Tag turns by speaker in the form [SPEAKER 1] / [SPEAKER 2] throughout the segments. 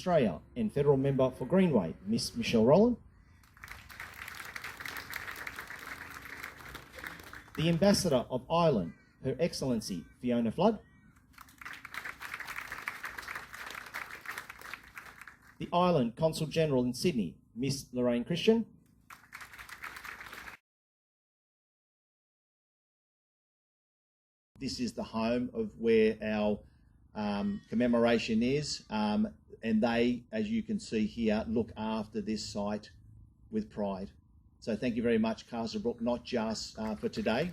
[SPEAKER 1] Australia and Federal Member for Greenway, Miss Michelle Rowland. The Ambassador of Ireland, Her Excellency Fiona Flood. The Ireland Consul General in Sydney, Miss Lorraine Christian. This is the home of where our commemoration is, and they, as you can see here, look after this site with pride. So thank you very much, Castlebrook, not just for today,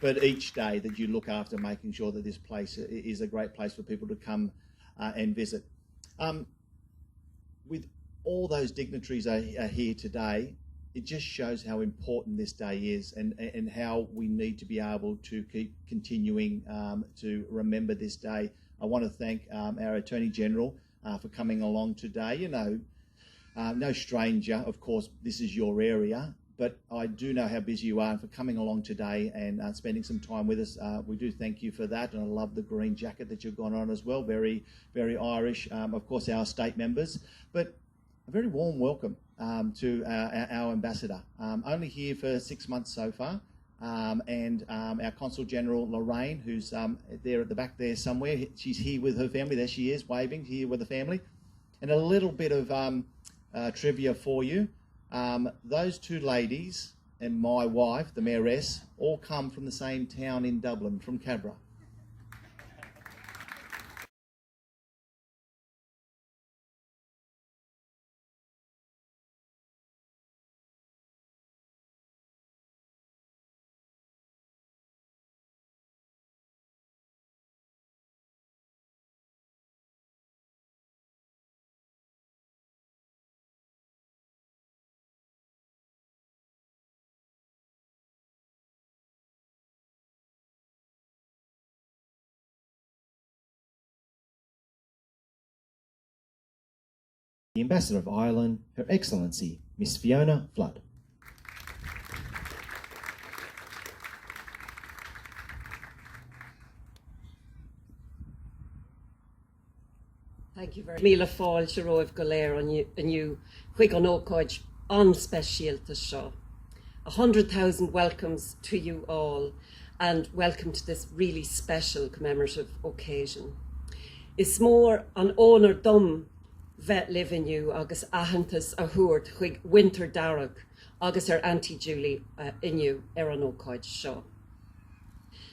[SPEAKER 1] but each day that you look after making sure that this place is a great place for people to come and visit. With all those dignitaries are here today, it just shows how important this day is and how we need to be able to keep continuing to remember this day. I want to thank our Attorney General for coming along today. You know, no stranger, of course, this is your area, but I do know how busy you are, and for coming along today and spending some time with us. We do thank you for that, and I love the green jacket that you've got on as well. Very, very Irish. Of course, our state members, but a very warm welcome to our ambassador. Only here for 6 months so far, and our Consul General Lorraine, who's there at the back there somewhere. She's here with her family. There she is, waving, here with the family. And a little bit of trivia for you. Those two ladies and my wife, the mayoress, all come from the same town in Dublin, from Cabra. The Ambassador of Ireland, Her Excellency, Miss Fiona Flood.
[SPEAKER 2] Thank you very much. Míle fáil se roimh go léir aniu chuig an ócáid anspecialta seo. 100,000 welcomes to you all, and welcome to this really special commemorative occasion. Is mór an ónar dom vet liviniu agus ahantas a huairt chuig winter darach agus Auntie Julie iniu an ócáid seo.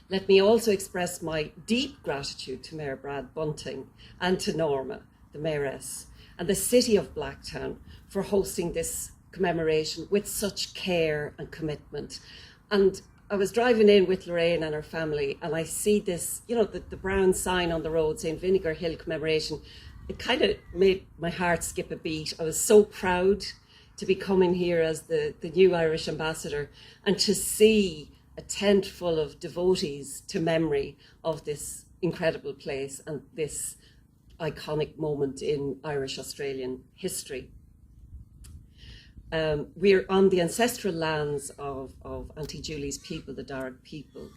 [SPEAKER 2] Let me also express my deep gratitude to Mayor Brad Bunting and to Norma, the Mayoress, and the City of Blacktown for hosting this commemoration with such care and commitment. And I was driving in with Lorraine and her family, and I see this, you know, the brown sign on the road saying Vinegar Hill Commemoration. It kind of made my heart skip a beat. I was so proud to be coming here as the new Irish ambassador and to see a tent full of devotees to memory of this incredible place and this iconic moment in Irish-Australian history. We're on the ancestral lands of Auntie Julie's people, the Darug people.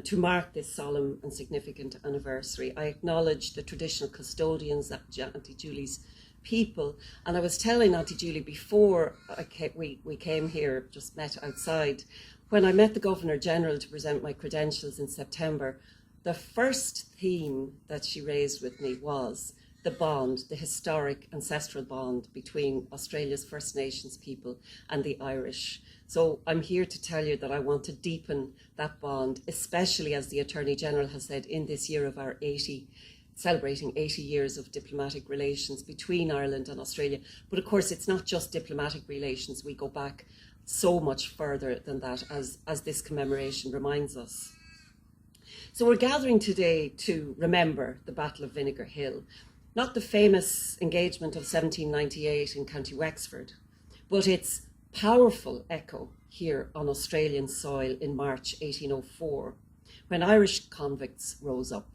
[SPEAKER 2] To mark this solemn and significant anniversary, I acknowledge the traditional custodians of Auntie Julie's people. And I was telling Auntie Julie before we came here, just met outside, when I met the Governor-General to present my credentials in September, the first theme that she raised with me was the bond, the historic ancestral bond between Australia's First Nations people and the Irish. So I'm here to tell you that I want to deepen that bond, especially as the Attorney General has said in this year of our celebrating 80 years of diplomatic relations between Ireland and Australia. But of course, it's not just diplomatic relations. We go back so much further than that, as this commemoration reminds us. So we're gathering today to remember the Battle of Vinegar Hill, not the famous engagement of 1798 in County Wexford, but its powerful echo here on Australian soil in March 1804, when Irish convicts rose up.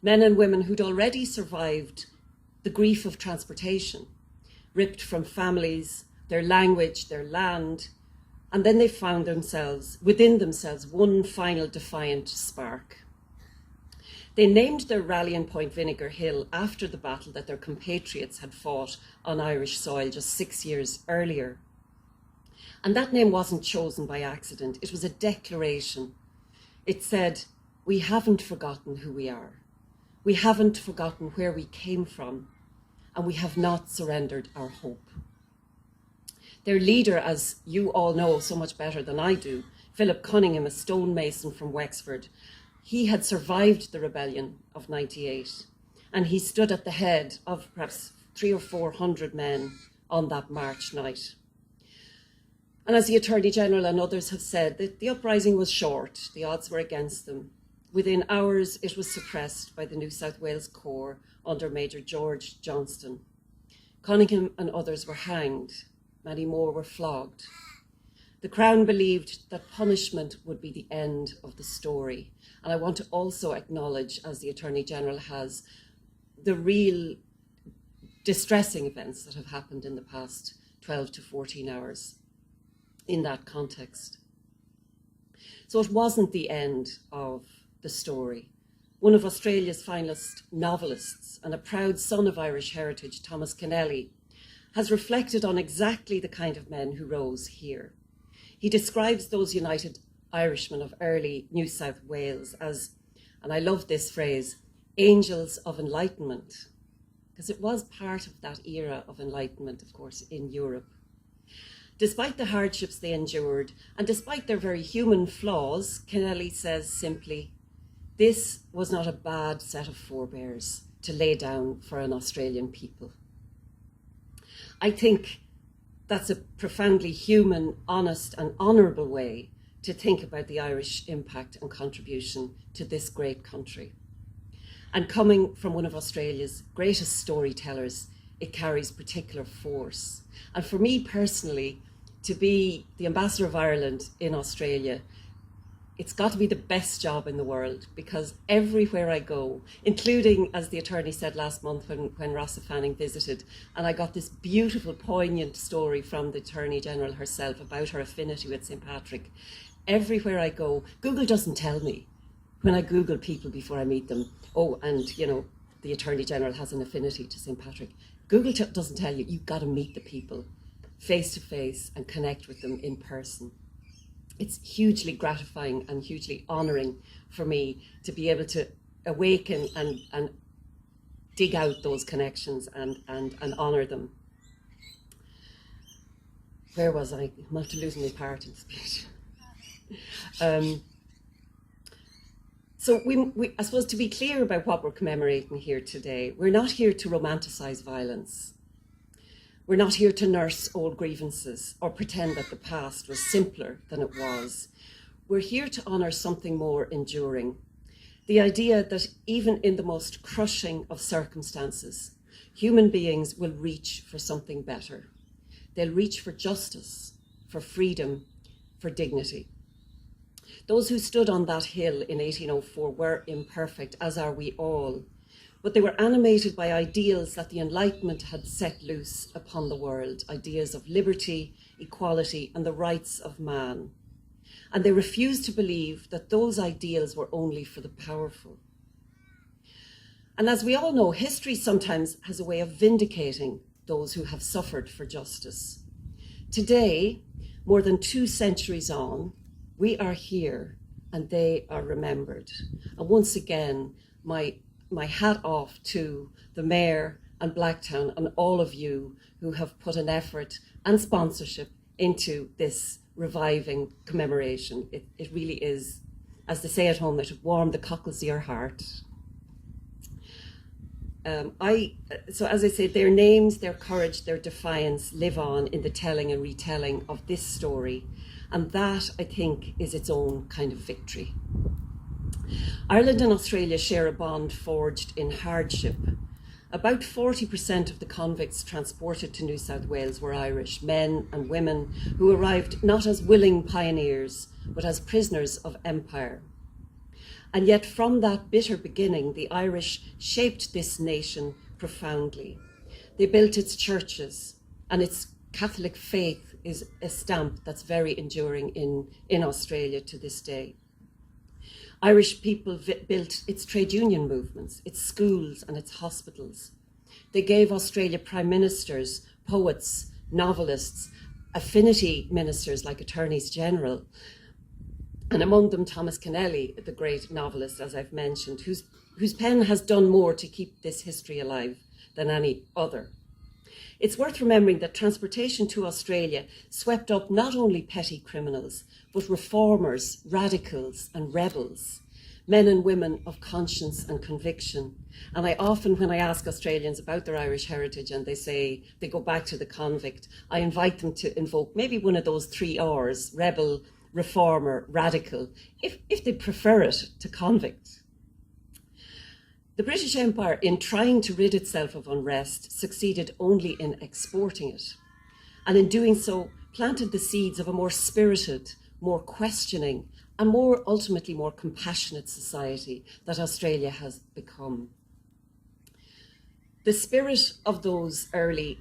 [SPEAKER 2] Men and women who'd already survived the grief of transportation, ripped from families, their language, their land, and then they found themselves, within themselves, one final defiant spark. They named their rallying point Vinegar Hill after the battle that their compatriots had fought on Irish soil just 6 years earlier. And that name wasn't chosen by accident. It was a declaration. It said, we haven't forgotten who we are. We haven't forgotten where we came from, and we have not surrendered our hope. Their leader, as you all know so much better than I do, Philip Cunningham, a stonemason from Wexford, he had survived the rebellion of 98, and he stood at the head of perhaps 300 or 400 men on that March night. And as the Attorney General and others have said, that the uprising was short, the odds were against them. Within hours, it was suppressed by the New South Wales Corps under Major George Johnston. Cunningham and others were hanged. Many more were flogged. The Crown believed that punishment would be the end of the story. And I want to also acknowledge, as the Attorney General has, the real distressing events that have happened in the past 12 to 14 hours in that context. So it wasn't the end of the story. One of Australia's finest novelists and a proud son of Irish heritage, Thomas Kennelly, has reflected on exactly the kind of men who rose here. He describes those United Irishmen of early New South Wales as, and I love this phrase, angels of enlightenment, because it was part of that era of enlightenment, of course, in Europe. Despite the hardships they endured, and despite their very human flaws, Kennelly says simply, this was not a bad set of forebears to lay down for an Australian people. I think that's a profoundly human, honest and honourable way to think about the Irish impact and contribution to this great country. And coming from one of Australia's greatest storytellers, it carries particular force. And for me personally, to be the Ambassador of Ireland in Australia, it's got to be the best job in the world, because everywhere I go, including, as the attorney said last month when Rossa Fanning visited, and I got this beautiful, poignant story from the Attorney General herself about her affinity with St. Patrick. Everywhere I go, Google doesn't tell me when I Google people before I meet them, oh, and, you know, the Attorney General has an affinity to St. Patrick. Google doesn't tell you. You've got to meet the people face to face and connect with them in person. It's hugely gratifying and hugely honouring for me to be able to awaken and dig out those connections and honour them. Where was I? I'm not losing my part in speech. So I suppose, to be clear about what we're commemorating here today, we're not here to romanticise violence. We're not here to nurse old grievances or pretend that the past was simpler than it was. We're here to honour something more enduring. The idea that even in the most crushing of circumstances, human beings will reach for something better. They'll reach for justice, for freedom, for dignity. Those who stood on that hill in 1804 were imperfect, as are we all. But they were animated by ideals that the Enlightenment had set loose upon the world, ideas of liberty, equality, and the rights of man. And they refused to believe that those ideals were only for the powerful. And as we all know, history sometimes has a way of vindicating those who have suffered for justice. Today, more than 2 centuries on, we are here and they are remembered. And once again, my hat off to the Mayor and Blacktown and all of you who have put an effort and sponsorship into this reviving commemoration. It really is, as they say at home, it warmed the cockles of your heart. So as I say, their names, their courage, their defiance live on in the telling and retelling of this story. And that, I think, is its own kind of victory. Ireland and Australia share a bond forged in hardship. About 40% of the convicts transported to New South Wales were Irish, men and women who arrived not as willing pioneers, but as prisoners of empire. And yet from that bitter beginning, the Irish shaped this nation profoundly. They built its churches, and its Catholic faith is a stamp that's very enduring in Australia to this day. Irish people built its trade union movements, its schools and its hospitals. They gave Australia prime ministers, poets, novelists, affinity ministers like attorneys general, and among them Thomas Kennelly, the great novelist, as I've mentioned, whose pen has done more to keep this history alive than any other. It's worth remembering that transportation to Australia swept up not only petty criminals, but reformers, radicals and rebels, men and women of conscience and conviction. And I often, when I ask Australians about their Irish heritage and they say they go back to the convict, I invite them to invoke maybe one of those 3 R's, rebel, reformer, radical, if they prefer it to convict. The British Empire, in trying to rid itself of unrest, succeeded only in exporting it. And in doing so, planted the seeds of a more spirited, more questioning, and ultimately more compassionate society that Australia has become. The spirit of those early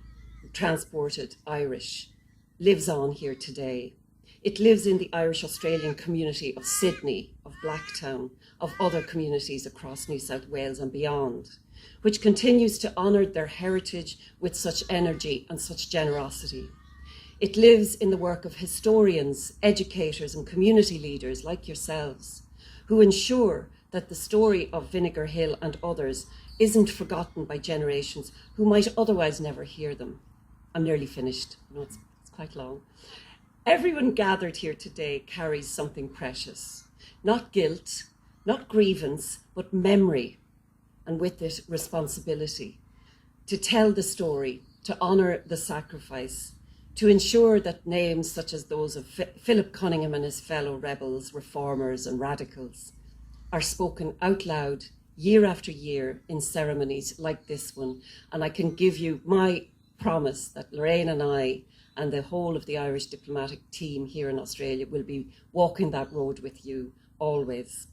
[SPEAKER 2] transported Irish lives on here today. It lives in the Irish Australian community of Sydney, of Blacktown, of other communities across New South Wales and beyond, which continues to honour their heritage with such energy and such generosity. It lives in the work of historians, educators and community leaders like yourselves, who ensure that the story of Vinegar Hill and others isn't forgotten by generations who might otherwise never hear them. I'm nearly finished. I know it's quite long. Everyone gathered here today carries something precious, not guilt, not grievance, but memory, and with it, responsibility, to tell the story, to honour the sacrifice, to ensure that names such as those of Philip Cunningham and his fellow rebels, reformers and radicals are spoken out loud year after year in ceremonies like this one. And I can give you my promise that Lorraine and I and the whole of the Irish diplomatic team here in Australia will be walking that road with you always.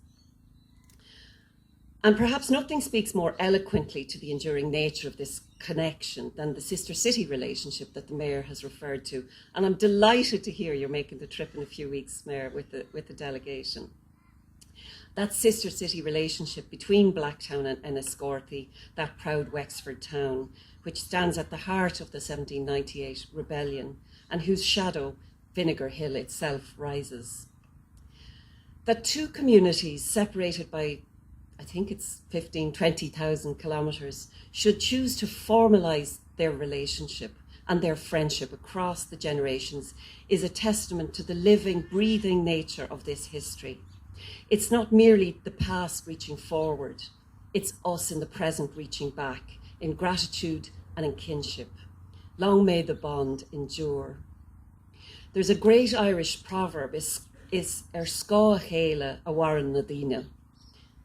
[SPEAKER 2] And perhaps nothing speaks more eloquently to the enduring nature of this connection than the sister city relationship that the Mayor has referred to. And I'm delighted to hear you're making the trip in a few weeks, Mayor, with the delegation. That sister city relationship between Blacktown and Enniscorthy, that proud Wexford town, which stands at the heart of the 1798 rebellion and whose shadow Vinegar Hill itself rises. That two communities separated by, I think it's 20,000 kilometres, should choose to formalise their relationship and their friendship across the generations is a testament to the living, breathing nature of this history. It's not merely the past reaching forward, it's us in the present reaching back, in gratitude and in kinship. Long may the bond endure. There's a great Irish proverb, is sca chéile a waran nadina.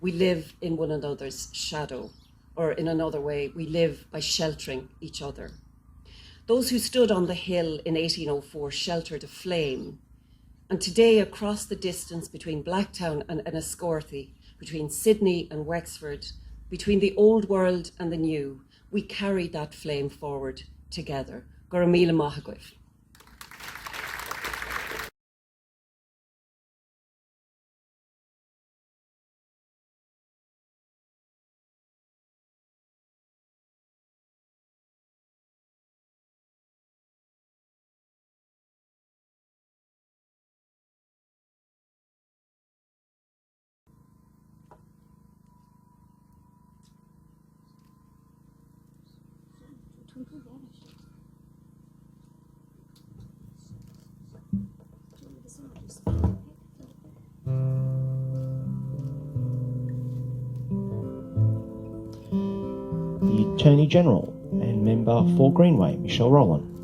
[SPEAKER 2] We live in one another's shadow, or in another way, we live by sheltering each other. Those who stood on the hill in 1804 sheltered a flame, and today across the distance between Blacktown and Enniscorthy, between Sydney and Wexford, between the old world and the new, we carry that flame forward together. Goramila Mahagwif.
[SPEAKER 3] The Attorney General and Member for Greenway, Michelle Rowland.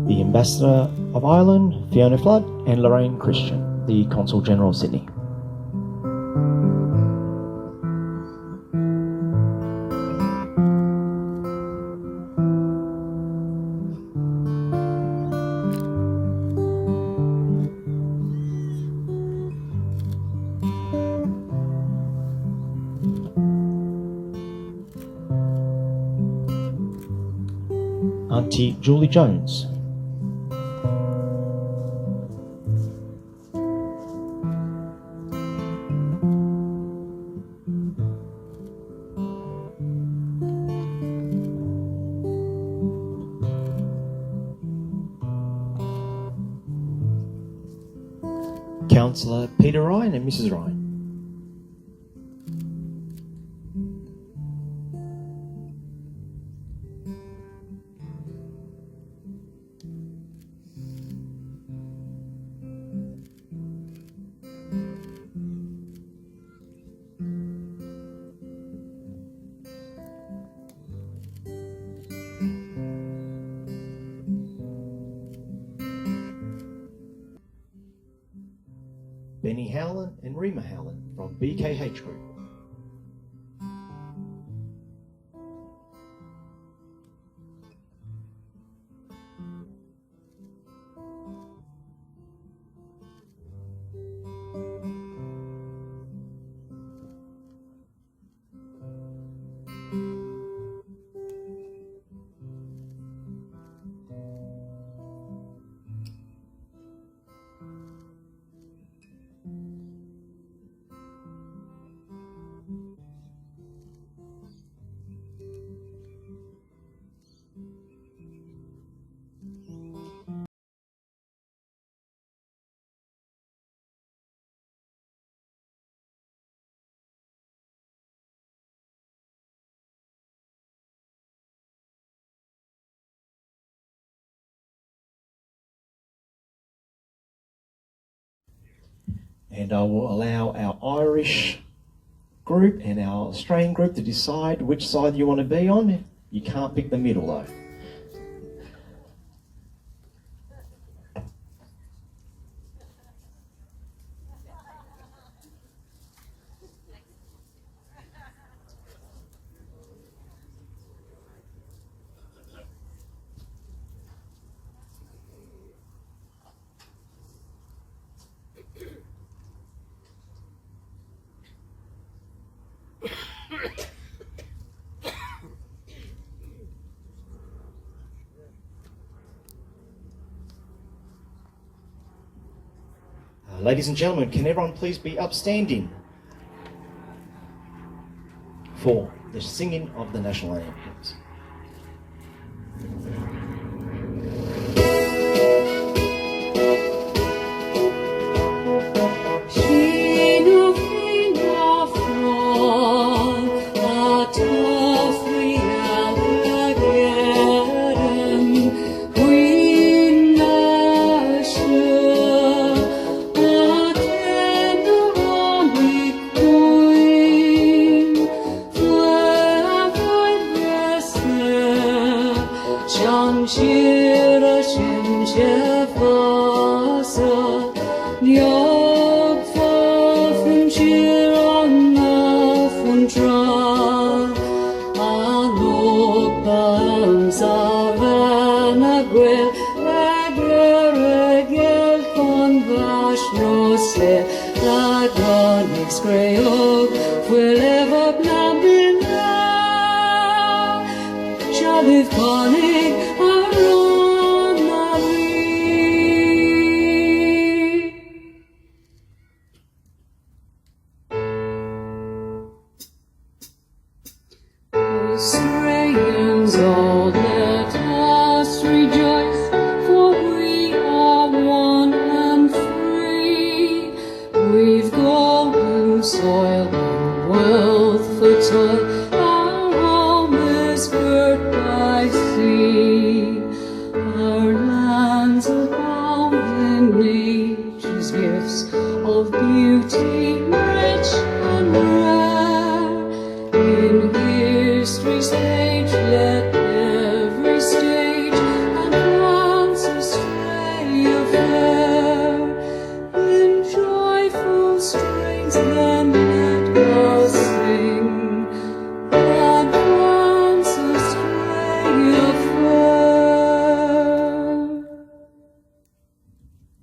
[SPEAKER 3] The Ambassador of Ireland, Fiona Flood, and Lorraine Christian, the Consul General of Sydney. Auntie Julie Jones. Councillor Peter Ryan and Mrs. Ryan. Benny Howland and Rima Howland from BKH Group. And I will allow our Irish group and our Australian group to decide which side you want to be on. You can't pick the middle though. Ladies and gentlemen, can everyone please be upstanding for the singing of the national anthems?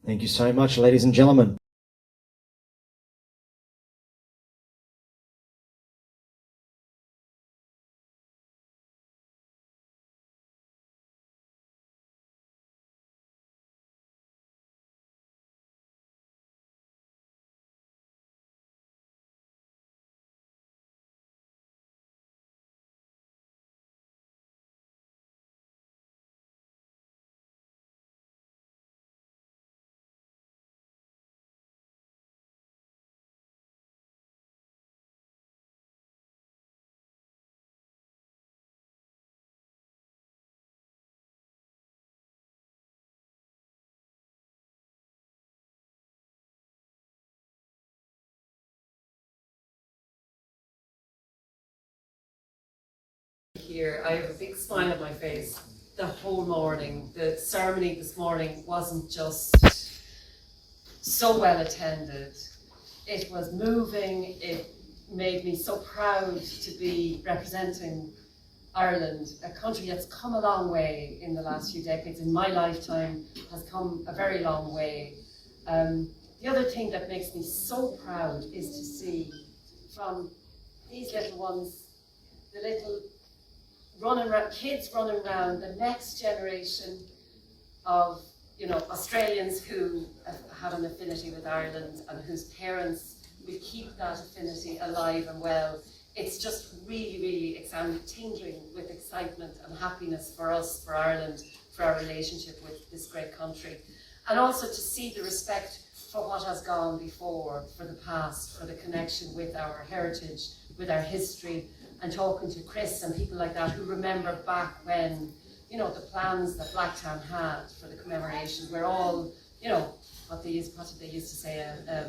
[SPEAKER 3] Thank you so much, ladies and gentlemen.
[SPEAKER 2] here. I have a big smile on my face the whole morning. The ceremony this morning wasn't just so well attended. It was moving. It made me so proud to be representing Ireland, a country that's come a long way in the last few decades. In my lifetime, has come a very long way. The other thing that makes me so proud is to see from these little ones, the little kids running around, the next generation of Australians who have an affinity with Ireland and whose parents will keep that affinity alive and well. It's just really, really tingling with excitement and happiness for us, for Ireland, for our relationship with this great country. And also to see the respect for what has gone before, for the past, for the connection with our heritage, with our history, and talking to Chris and people like that who remember back when, the plans that Blacktown had for the commemoration were all, what did they used to say, a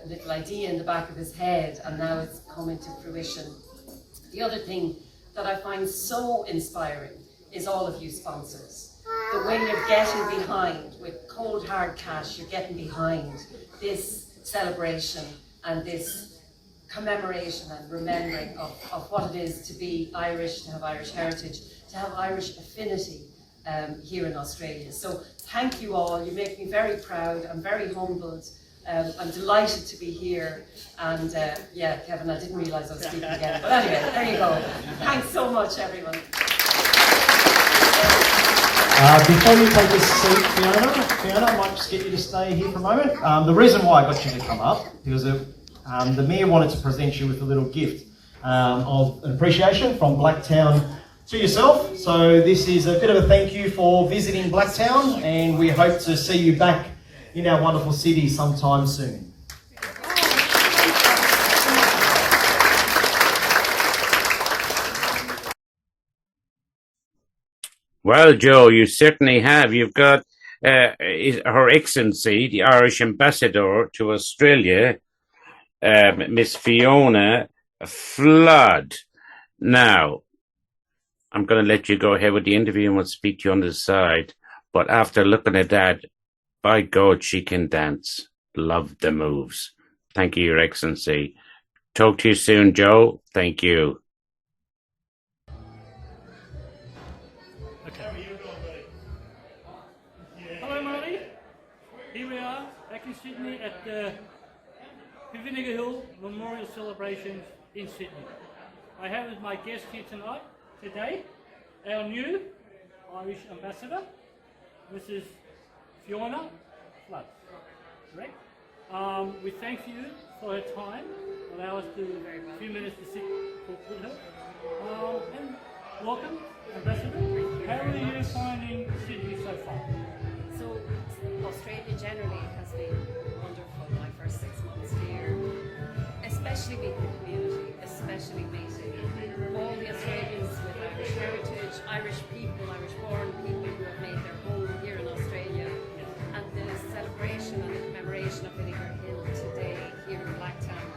[SPEAKER 2] little idea in the back of his head, and now it's coming to fruition. The other thing that I find so inspiring is all of you sponsors. The way you're getting behind, with cold hard cash, you're getting behind this celebration and this commemoration and remembering of what it is to be Irish, to have Irish heritage, to have Irish affinity here in Australia. So thank you all. You make me very proud. I'm very humbled. I'm delighted to be here. And yeah, Kevin, I didn't realise I was speaking again. But anyway, there you go. Thanks so much, everyone.
[SPEAKER 3] Before you take a seat, Fiona, I might just get you to stay here for a moment. The reason why I got you to come up, because the Mayor wanted to present you with a little gift of an appreciation from Blacktown to yourself. So this is a bit of a thank you for visiting Blacktown, and we hope to see you back in our wonderful city sometime soon.
[SPEAKER 4] Well, Joe, you certainly have. You've got Her Excellency, the Irish Ambassador to Australia, Miss Fiona Flood. Now, I'm going to let you go ahead with the interview and we'll speak to you on the side. But after looking at that, by God, she can dance. Love the moves. Thank you, Your Excellency. Talk to you soon, Joe. Thank you.
[SPEAKER 5] Hello, Marty. Here we are, back in Sydney at the Vinegar Hill Memorial Celebrations in Sydney. I have as my guest here today, our new Irish Ambassador, Mrs. Fiona Flood. Correct? We thank you for her time. Allow us a few minutes to sit talk with her. And welcome, Ambassador. How are you finding Sydney so far?
[SPEAKER 6] So Australia generally has been wonderful my first 6 months here, especially meeting the community, especially meeting all the Australians with Irish heritage, Irish people, Irish born people who have made their home here in Australia. And the celebration and the commemoration of Vinegar Hill today here in Blacktown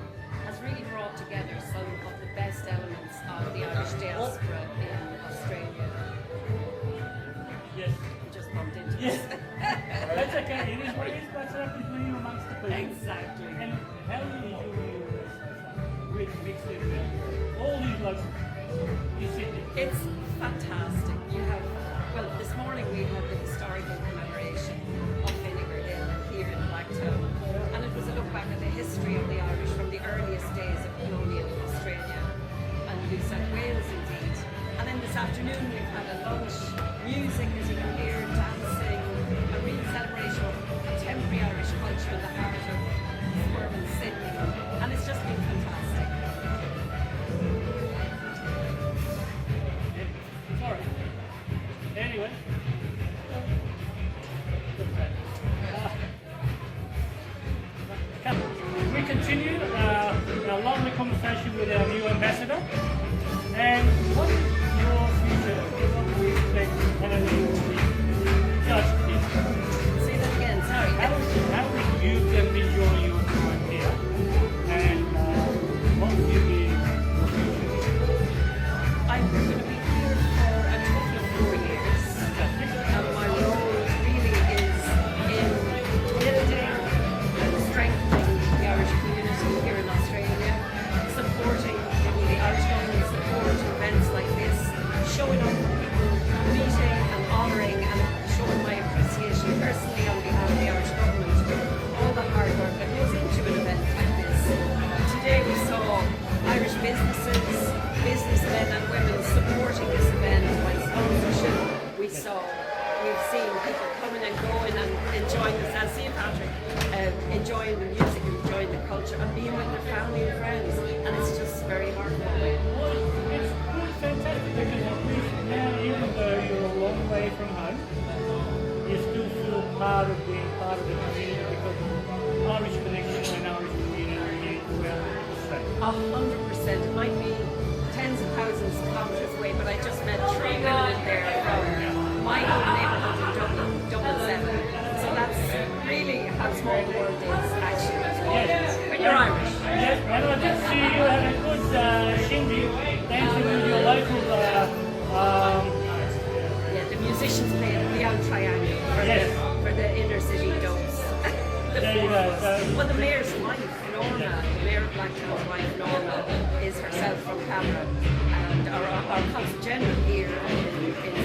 [SPEAKER 6] has really brought together some of the best elements of the Irish diaspora in Australia.
[SPEAKER 5] Yes.
[SPEAKER 6] We just bumped into
[SPEAKER 5] Yes.
[SPEAKER 6] us.
[SPEAKER 5] That's okay. It is what it is. That's happening to you amongst the people.
[SPEAKER 6] Exactly.
[SPEAKER 5] And how do you enjoy your work so far? With mixing all these locals in Sydney.
[SPEAKER 6] It's fantastic. You have, well, this morning we had the historical commemoration of Vinegar Hill here in Blacktown. And it was a look back at the history of the Irish from the earliest days of colonial Australia and New South Wales indeed. And then this afternoon we've had a lunch, music as you can hear, dancing, a real celebration of contemporary Irish culture in the heart of suburban Sydney. And it's just been fantastic.
[SPEAKER 5] Sorry.
[SPEAKER 6] we've seen people coming and going and enjoying the St. Patrick, enjoying the music, enjoying the culture, and being with their family and friends, and it's just very heartwarming.
[SPEAKER 5] Well, it's fantastic because at least now, even though you're a long way from home, you still feel part of being part of the community because of Irish connection and Irish community throughout Australia.
[SPEAKER 6] 100%. It might be tens of thousands of kilometres away, but I just met 3 women in there from my own neighbourhood in Dublin 7. So that's really how small the world is, actually.
[SPEAKER 5] Yes.
[SPEAKER 6] When you're Irish.
[SPEAKER 5] Yes, and I did see you had a good shindig dancing with your local
[SPEAKER 6] Yeah, the musicians play at the Out Triangle for the inner city dubs.
[SPEAKER 5] There you go.
[SPEAKER 6] Well, the mayor's wife, Norma, the mayor of Blacktown's wife, Norma, is herself from Cabra, and our consul general here in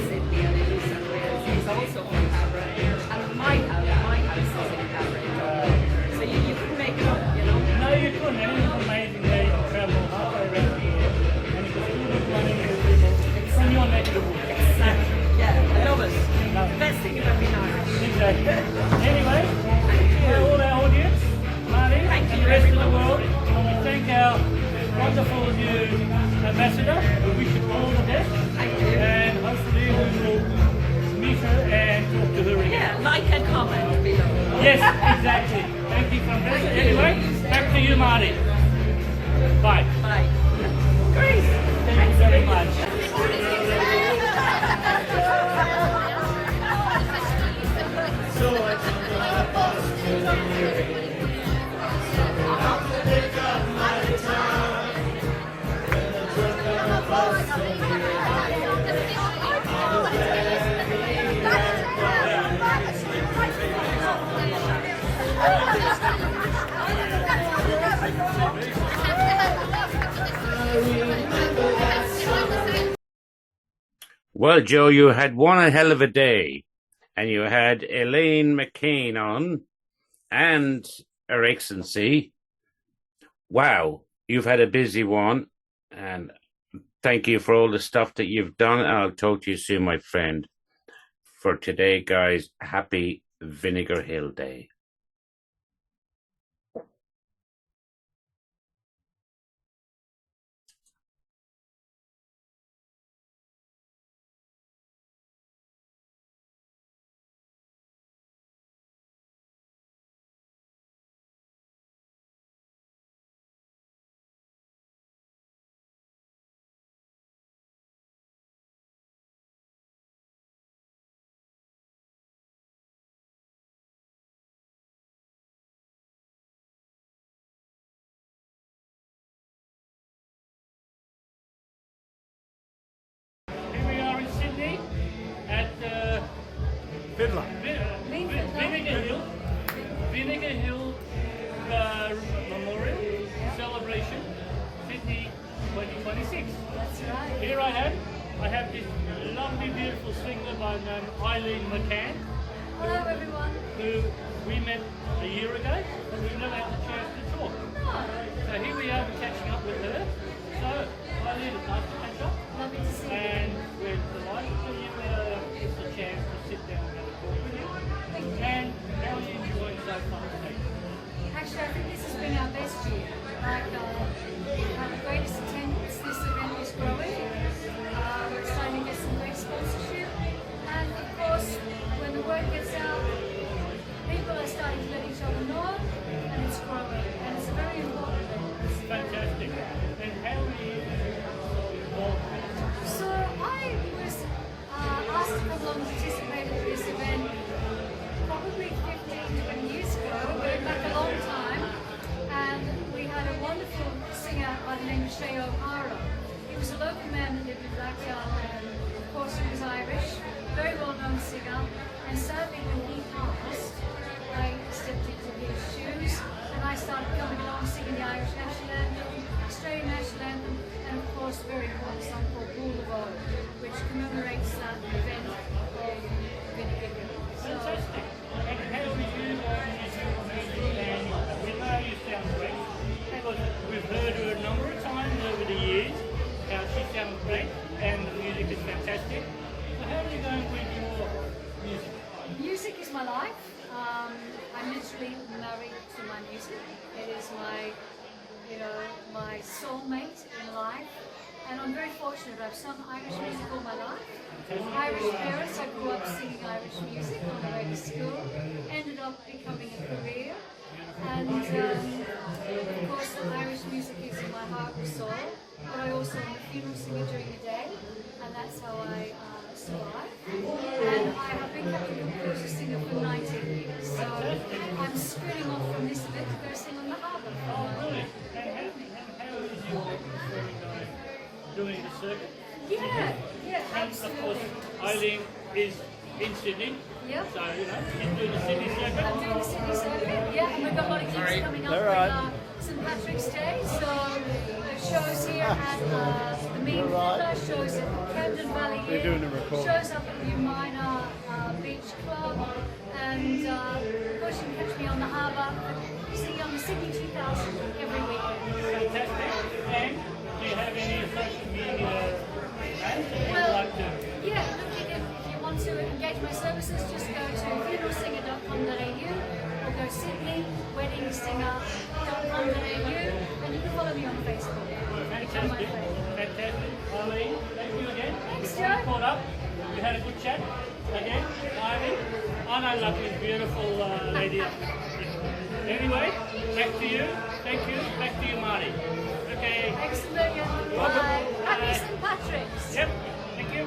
[SPEAKER 6] Sydney and in New South Wales is also from Cabra, and my house is in Cabra in Dublin. So you couldn't make it up, you know?
[SPEAKER 5] No, you couldn't. And it was amazing that you could travel halfway around the world and you could still be running into people from your neck of the woods.
[SPEAKER 6] Exactly. Yeah, I love it. Best thing about being Irish.
[SPEAKER 5] Exactly. Anyway, for all our audience, Marty, and the rest of the world, we thank our wonderful new ambassador. We wish you all the best.
[SPEAKER 6] Thank you.
[SPEAKER 5] And hopefully we will meet her and talk to her again.
[SPEAKER 6] Yeah, like and comment below.
[SPEAKER 5] Yes, exactly. Thank you from this. Anyway, back to you, Marty. Bye.
[SPEAKER 6] Bye. Grace.
[SPEAKER 5] Thank you very much.
[SPEAKER 4] Well, Joe, you had one hell of a day, and you had Elaine McCain on, and Her Excellency. Wow, you've had a busy one, and thank you for all the stuff that you've done. I'll talk to you soon, my friend. For today, guys, happy Vinegar Hill Day.
[SPEAKER 5] Here we are in Sydney at Vinegar Hill Memorial Celebration, Sydney 2026.
[SPEAKER 7] That's right.
[SPEAKER 5] Here I have this lovely, beautiful singer by the name Eileen McCann,
[SPEAKER 7] Hello, everyone.
[SPEAKER 5] who we met a year ago, but we've never had the chance to talk. So here we are catching up with her. So, Eileen, it's nice to catch up.
[SPEAKER 7] Lovely to see you.
[SPEAKER 5] And we're delighted that you get the chance to sit down and have a talk with you. And how are you enjoying so far today?
[SPEAKER 7] Actually, I think this has been our best year. Like, we've had the greatest attendance. This event is growing. We're starting to get some great sponsorship. And of course, when the word gets out, people are starting to let each other know, and it's growing. And it's a very important event.
[SPEAKER 5] Fantastic. And how are you involved in it?
[SPEAKER 7] So I was asked to come along and participate in this event probably 15, 20 years ago, going back a long time, and we had a wonderful singer by the name of Shay O'Hara. He was a local man that lived in Blacktown, and of course he was Irish, very well-known singer, and sadly when he passed, I stepped into his shoes, and I started coming along singing the Irish National Anthem, Australian National Anthem, and of course very important song called Boulevard, which commemorates that event of Vinegar Hill.
[SPEAKER 5] Fantastic. And how are you going to use your music? And we know you sound great because we've heard her a number of times over the years how she sounds great and the music is fantastic. So how are you going to
[SPEAKER 7] my soulmate in life. And I'm very fortunate. I've sung Irish music all my life. Irish parents, I grew up singing Irish music on the way to school. Ended up becoming a career. And of course, Irish music is in my heart and soul. But I also am a funeral singer during the day, and that's how I survive. And I have been Captain Composer singer for 19 years. So I'm scooting off from this event to go sing on the harbour.
[SPEAKER 5] Oh, really? And how is your doing the circuit?
[SPEAKER 7] Yeah,
[SPEAKER 5] And of
[SPEAKER 7] absolutely.
[SPEAKER 5] course, Eileen is in Sydney.
[SPEAKER 7] Yep.
[SPEAKER 5] So, you know, she's doing the Sydney circuit.
[SPEAKER 7] I'm doing the Sydney circuit, yeah, and we've got a lot of gigs coming up for St Patrick's Day. So shows here at the main theatre, shows at Camden Valley Inn, shows up at the New Minor Beach Club, and of course you can catch me on the harbour, singing on the Sydney 2000 every weekend.
[SPEAKER 5] Fantastic. And do you have any social media names that you'd like to?
[SPEAKER 7] Yeah, look, if you want to engage my services, just go to funeralsinger.com.au or go sydneyweddingsInger.com.au and you can follow me on Facebook.
[SPEAKER 5] Fantastic. Fantastic. Eileen, thank you again.
[SPEAKER 7] Thanks,
[SPEAKER 5] We
[SPEAKER 7] Joe.
[SPEAKER 5] caught up. We had a good chat again. Eileen, and I love this beautiful lady. Anyway, back to you. Thank you. Back to you, Marty. Okay.
[SPEAKER 7] Thanks a million.
[SPEAKER 5] Welcome.
[SPEAKER 7] Bye. Happy
[SPEAKER 5] Bye.
[SPEAKER 7] St. Patrick's.
[SPEAKER 5] Yep. Thank you.